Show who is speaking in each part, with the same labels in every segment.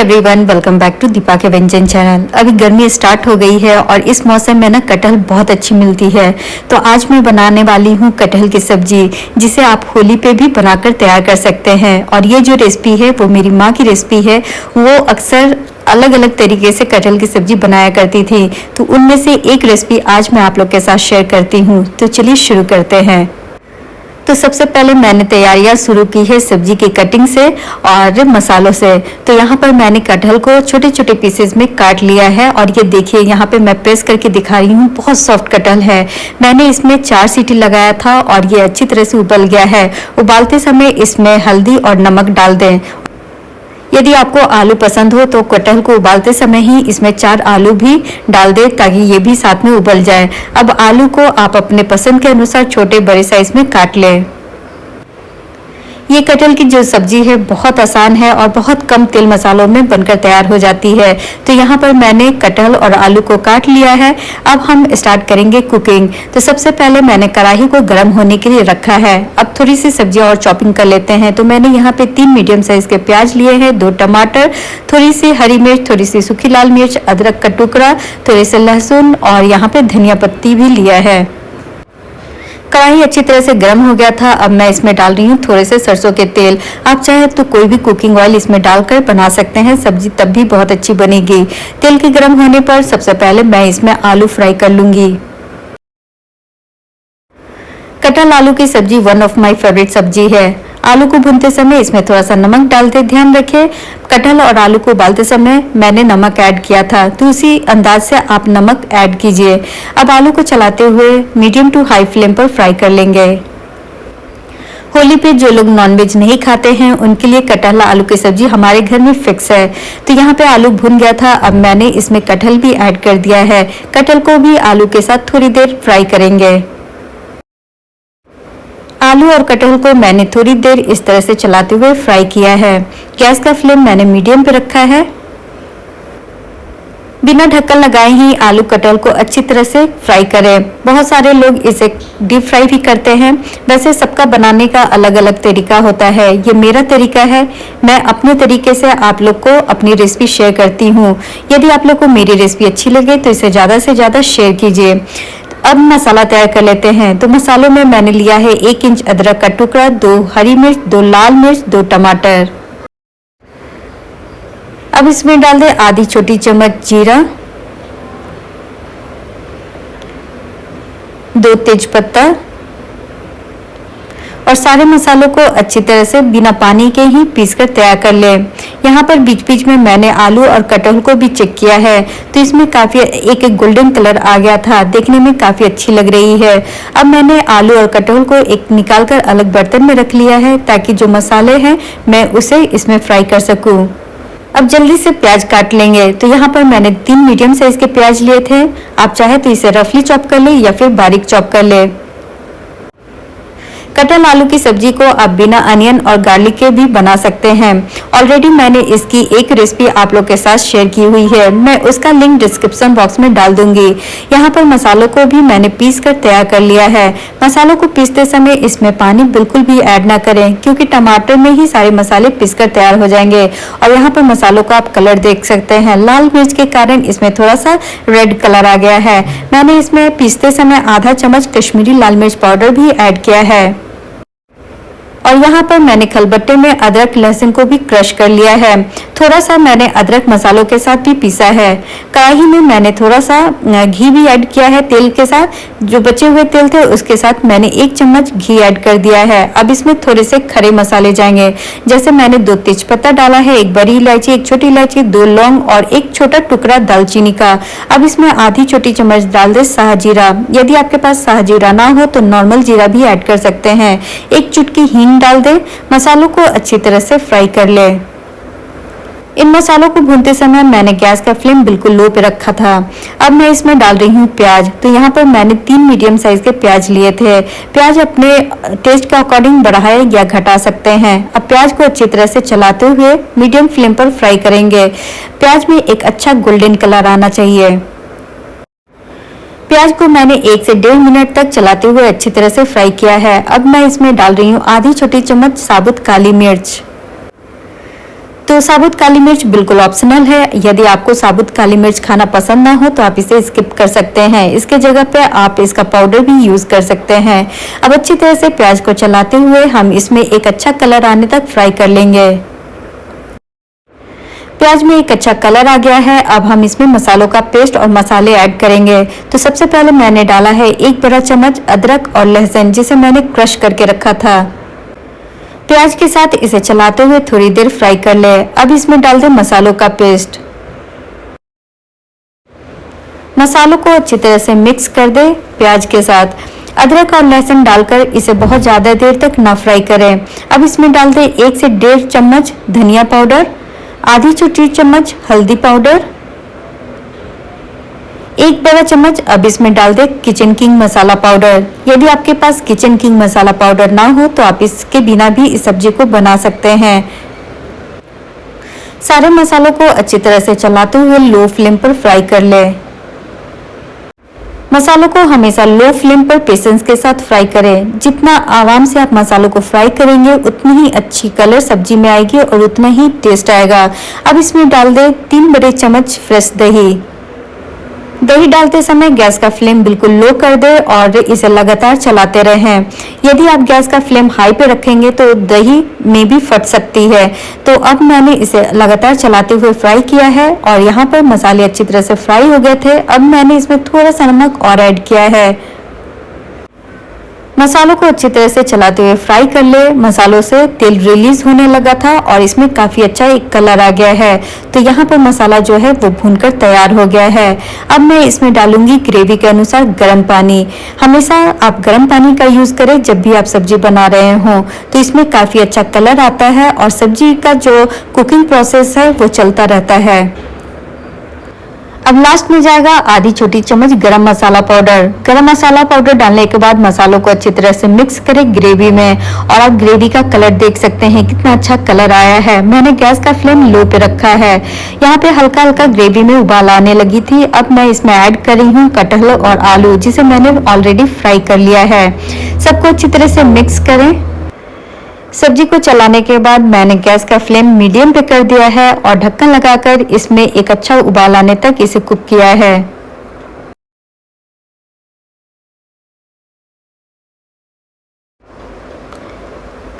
Speaker 1: Everyone, welcome back to Deepa के व्यंजन channel. अभी गर्मी स्टार्ट हो गई है और इस मौसम में ना कटहल बहुत अच्छी मिलती है। तो आज मैं बनाने वाली हूँ कटहल की सब्जी, जिसे आप होली पे भी बनाकर तैयार कर सकते हैं। और ये जो रेसिपी है वो मेरी माँ की रेसिपी है। वो अक्सर अलग अलग तरीके से कटहल की सब्जी बनाया करती थी, तो उनमें से एक रेसिपी आज मैं आप लोग के साथ शेयर करती हूँ। तो चलिए शुरू करते हैं। तो सबसे पहले मैंने तैयारियां शुरू की है सब्जी की कटिंग से और मसालों से। तो यहाँ पर मैंने कटहल को छोटे छोटे पीसेस में काट लिया है और ये देखिए यहाँ पे मैं प्रेस करके दिखा रही हूँ, बहुत सॉफ्ट कटहल है। मैंने इसमें 4 सीटी लगाया था और ये अच्छी तरह से उबल गया है। उबालते समय इसमें हल्दी और नमक डाल दें। यदि आपको आलू पसंद हो तो कटहल को उबालते समय ही इसमें 4 आलू भी डाल दें, ताकि ये भी साथ में उबल जाए। अब आलू को आप अपने पसंद के अनुसार छोटे बड़े साइज में काट लें। ये कटहल की जो सब्जी है बहुत आसान है और बहुत कम तेल मसालों में बनकर तैयार हो जाती है। तो यहाँ पर मैंने कटहल और आलू को काट लिया है। अब हम स्टार्ट करेंगे कुकिंग। तो सबसे पहले मैंने कढ़ाई को गर्म होने के लिए रखा है। अब थोड़ी सी सब्जी और चॉपिंग कर लेते हैं। तो मैंने यहाँ पे 3 मीडियम साइज के प्याज लिए हैं, 2 टमाटर, थोड़ी सी हरी मिर्च, थोड़ी सी सूखी लाल मिर्च, अदरक का टुकड़ा, थोड़ी सी लहसुन और यहाँ पे धनिया पत्ती भी लिया है। कढ़ाई अच्छी तरह से गर्म हो गया था। अब मैं इसमें डाल रही हूँ थोड़े से सरसों के तेल। आप चाहे तो कोई भी कुकिंग ऑयल इसमें डालकर बना सकते हैं, सब्जी तब भी बहुत अच्छी बनेगी। तेल के गर्म होने पर सबसे पहले मैं इसमें आलू फ्राई कर लूंगी। कटहल आलू की सब्जी वन ऑफ माय फेवरेट सब्जी है। आलू को भूनते समय इसमें थोड़ा सा नमक डालते ध्यान रखें। कटहल और आलू को उबालते समय मैंने नमक ऐड किया था, तो उसी अंदाज से आप नमक ऐड कीजिए। अब आलू को चलाते हुए मीडियम टू हाई फ्लेम पर फ्राई कर लेंगे। होली पे जो लोग नॉनवेज नहीं खाते हैं उनके लिए कटहल आलू की सब्जी हमारे घर में फिक्स है। तो यहाँ पे आलू भुन गया था। अब मैंने इसमें कटहल भी ऐड कर दिया है। कटहल को भी आलू के साथ थोड़ी देर फ्राई करेंगे। आलू और कटहल को मैंने थोड़ी देर इस तरह से चलाते हुए फ्राई किया है। गैस का फ्लेम मैंने मीडियम पे रखा है। बिना ढक्कन लगाए ही आलू कटहल को अच्छी तरह से फ्राई करें। बहुत सारे लोग इसे डीप फ्राई भी करते हैं। वैसे सबका बनाने का अलग अलग तरीका होता है। ये मेरा तरीका है। मैं अपने तरीके से आप लोग को अपनी रेसिपी शेयर करती हूँ। यदि आप लोग को मेरी रेसिपी अच्छी लगे तो इसे ज़्यादा से ज़्यादा शेयर कीजिए। अब मसाला तैयार कर लेते हैं। तो मसालों में मैंने लिया है 1 इंच अदरक का टुकड़ा, 2 हरी मिर्च, 2 लाल मिर्च, 2 टमाटर। अब इसमें डाल दें आधी छोटी चम्मच जीरा, 2 तेज पत्ता और सारे मसालों को अच्छी तरह से बिना पानी के ही पीसकर तैयार कर लें। यहाँ पर बीच बीच में मैंने आलू और कटहल को भी चेक किया है, तो इसमें काफी एक गोल्डन कलर आ गया था, देखने में काफी अच्छी लग रही है। अब मैंने आलू और कटहल को एक निकालकर अलग बर्तन में रख लिया है, ताकि जो मसाले हैं मैं उसे इसमें फ्राई कर सकूं। अब जल्दी से प्याज काट लेंगे। तो यहाँ पर मैंने 3 मीडियम साइज के प्याज लिए थे। आप चाहे तो इसे रफली चॉप कर ले या फिर बारीक चॉप कर ले। कटहल आलू की सब्जी को आप बिना अनियन और गार्लिक के भी बना सकते हैं। ऑलरेडी मैंने इसकी एक रेसिपी आप लोग के साथ शेयर की हुई है, मैं उसका लिंक डिस्क्रिप्शन बॉक्स में डाल दूंगी। यहाँ पर मसालों को भी मैंने पीस कर तैयार कर लिया है। मसालों को पीसते समय इसमें पानी बिल्कुल भी ऐड ना करें, क्योंकि टमाटर में ही सारे मसाले पीस कर तैयार हो जाएंगे। और यहाँ पर मसालों का आप कलर देख सकते हैं, लाल मिर्च के कारण इसमें थोड़ा सा रेड कलर आ गया है। मैंने इसमें पीसते समय आधा चम्मच कश्मीरी लाल मिर्च पाउडर भी ऐड किया है। और यहाँ पर मैंने खलबट्टे में अदरक लहसुन को भी क्रश कर लिया है। थोड़ा सा मैंने अदरक मसालों के साथ भी पीसा है। कढ़ाई में मैंने थोड़ा सा घी भी ऐड किया है तेल के साथ। जो बचे हुए तेल थे उसके साथ मैंने 1 चम्मच घी ऐड कर दिया है। अब इसमें थोड़े से खड़े मसाले जाएंगे, जैसे मैंने 2 तेजपत्ता डाला है, 1 बड़ी इलायची, 1 छोटी इलायची, 2 लौंग और 1 छोटा टुकड़ा दालचीनी का। अब इसमें आधी छोटी चम्मच डाल दे शाहजीरा। यदि आपके पास शाहजीरा ना हो तो नॉर्मल जीरा भी ऐड कर सकते हैं। 1 चुटकी हींग डाल दें। मसालों को अच्छी तरह से फ्राई कर ले। इन मसालों को भूनते समय मैंने गैस का फ्लेम बिल्कुल लो पे रखा था। अब मैं इसमें डाल रही हूँ प्याज। तो यहाँ पर मैंने 3 मीडियम साइज के प्याज लिए थे। प्याज अपने टेस्ट के अकॉर्डिंग बढ़ाए या घटा सकते हैं। अब प्याज को अच्छी तरह से चलाते हुए मीडियम फ्लेम पर फ्राई करेंगे। प्याज में एक अच्छा गोल्डन कलर आना चाहिए। प्याज को मैंने 1 से 1.5 मिनट तक चलाते हुए अच्छी तरह से फ्राई किया है। अब मैं इसमें डाल रही हूँ आधी छोटी चम्मच साबुत काली मिर्च। तो साबुत काली मिर्च बिल्कुल ऑप्शनल है। यदि आपको साबुत काली मिर्च खाना पसंद ना हो तो आप इसे स्किप कर सकते हैं। इसके जगह पे आप इसका पाउडर भी यूज कर सकते हैं। अब अच्छी तरह से प्याज को चलाते हुए हम इसमें एक अच्छा कलर आने तक फ्राई कर लेंगे। प्याज में एक अच्छा कलर आ गया है। अब हम इसमें मसालों का पेस्ट और मसाले ऐड करेंगे। तो सबसे पहले मैंने डाला है 1 बड़ा चम्मच अदरक और लहसुन, जिसे मैंने क्रश करके रखा था। प्याज के साथ इसे चलाते हुए थोड़ी देर फ्राई कर ले। अब इसमें डाल दें मसालों का पेस्ट। मसालों को अच्छी तरह से मिक्स कर दे प्याज के साथ। अदरक और लहसुन डालकर इसे बहुत ज्यादा देर तक ना फ्राई करें। अब इसमें डाल दें 1 से 1.5 चम्मच धनिया पाउडर, आधी छोटी चम्मच हल्दी पाउडर, 1 बड़ा चम्मच अब इसमें डाल दे किचन किंग मसाला पाउडर। यदि आपके पास किचन किंग मसाला पाउडर ना हो तो आप इसके बिना भी इस सब्जी को बना सकते हैं। सारे मसालों को अच्छी तरह से चलाते हुए लो फ्लेम पर फ्राई कर ले। मसालों को हमेशा लो फ्लेम पर पेशेंस के साथ फ्राई करें। जितना आराम से आप मसालों को फ्राई करेंगे उतनी ही अच्छी कलर सब्जी में आएगी और उतना ही टेस्ट आएगा। अब इसमें डाल दे 3 बड़े चम्मच फ्रेश दही। दही डालते समय गैस का फ्लेम बिल्कुल लो कर दे और इसे लगातार चलाते रहें। यदि आप गैस का फ्लेम हाई पे रखेंगे तो दही में भी फट सकती है। तो अब मैंने इसे लगातार चलाते हुए फ्राई किया है और यहाँ पर मसाले अच्छी तरह से फ्राई हो गए थे। अब मैंने इसमें थोड़ा सा नमक और ऐड किया है। मसालों को अच्छी तरह से चलाते हुए फ्राई कर ले। मसालों से तेल रिलीज होने लगा था और इसमें काफी अच्छा एक कलर आ गया है। तो यहाँ पर मसाला जो है वो भूनकर तैयार हो गया है। अब मैं इसमें डालूंगी ग्रेवी के अनुसार गर्म पानी। हमेशा आप गर्म पानी का यूज करें जब भी आप सब्जी बना रहे हो, तो इसमें काफी अच्छा कलर आता है और सब्जी का जो कुकिंग प्रोसेस है वो चलता रहता है। अब लास्ट में जाएगा आधी छोटी चम्मच गरम मसाला पाउडर। गरम मसाला पाउडर डालने के बाद मसालों को अच्छी तरह से मिक्स करें ग्रेवी में। और आप ग्रेवी का कलर देख सकते हैं कितना अच्छा कलर आया है। मैंने गैस का फ्लेम लो पे रखा है। यहाँ पे हल्का हल्का ग्रेवी में उबाल आने लगी थी। अब मैं इसमें ऐड कर रही हूँ कटहल और आलू, जिसे मैंने ऑलरेडी फ्राई कर लिया है। सबको अच्छी तरह से मिक्स करें। सब्जी को चलाने के बाद मैंने गैस का फ्लेम मीडियम पे कर दिया है और ढक्कन लगाकर इसमें एक अच्छा उबाल आने तक इसे कुक किया है।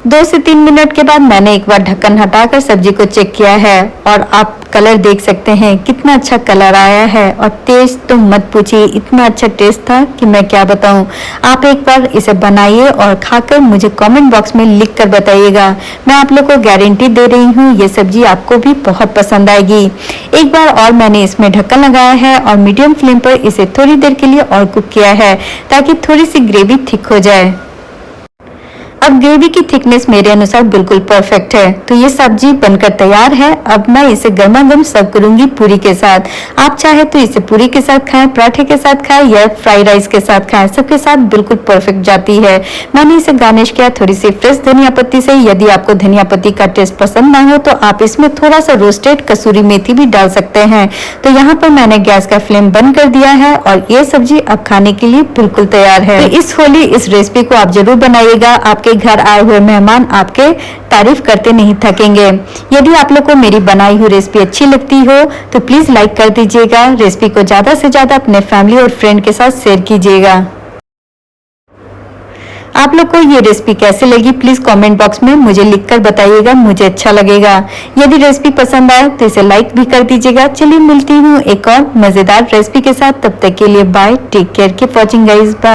Speaker 1: 2 से 3 मिनट के बाद मैंने एक बार ढक्कन हटाकर सब्जी को चेक किया है और आप कलर देख सकते हैं कितना अच्छा कलर आया है। और टेस्ट तो मत पूछिए, इतना अच्छा टेस्ट था कि मैं क्या बताऊं। आप एक बार इसे बनाइए और खाकर मुझे कमेंट बॉक्स में लिख कर बताइएगा। मैं आप लोग को गारंटी दे रही हूँ ये सब्जी आपको भी बहुत पसंद आएगी। एक बार और मैंने इसमें ढक्कन लगाया है और मीडियम फ्लेम पर इसे थोड़ी देर के लिए और कुक किया है ताकि थोड़ी सी ग्रेवी थिक हो जाए। अब ग्रेवी की थिकनेस मेरे अनुसार बिल्कुल परफेक्ट है। तो ये सब्जी बनकर तैयार है। अब मैं इसे गर्मा गर्म सर्व करूंगी पूरी के साथ। आप चाहे तो इसे पूरी के साथ खाएं, पराठे के साथ खाएं या फ्राइड राइस के साथ खाएं, सबके साथ बिल्कुल परफेक्ट जाती है। मैंने इसे गार्निश किया थोड़ी सी फ्रेश धनिया पत्ती से। यदि आपको धनिया पत्ती का टेस्ट पसंद ना हो तो आप इसमें थोड़ा सा रोस्टेड कसूरी मेथी भी डाल सकते हैं। तो यहाँ पर मैंने गैस का फ्लेम बंद कर दिया है और ये सब्जी अब खाने के लिए बिल्कुल तैयार है। तो इस होली इस रेसिपी को आप जरूर बनाइएगा। आपके घर आए हुए मेहमान आपके तारीफ करते नहीं थकेंगे। यदि आप लोग को मेरी बनाई हुई रेसिपी अच्छी लगती हो तो प्लीज लाइक कर दीजिएगा। रेसिपी को ज्यादा से ज्यादा अपने फैमिली और फ्रेंड के साथ शेयर कीजिएगा। आप लोग को ये रेसिपी कैसे लगी प्लीज कमेंट बॉक्स में मुझे लिखकर बताइएगा, मुझे अच्छा लगेगा। यदि रेसिपी पसंद आए तो इसे लाइक भी कर दीजिएगा। चलिए मिलती हूँ एक और मजेदार रेसिपी के साथ, तब तक के लिए bye, take care, keep watching guys, bye.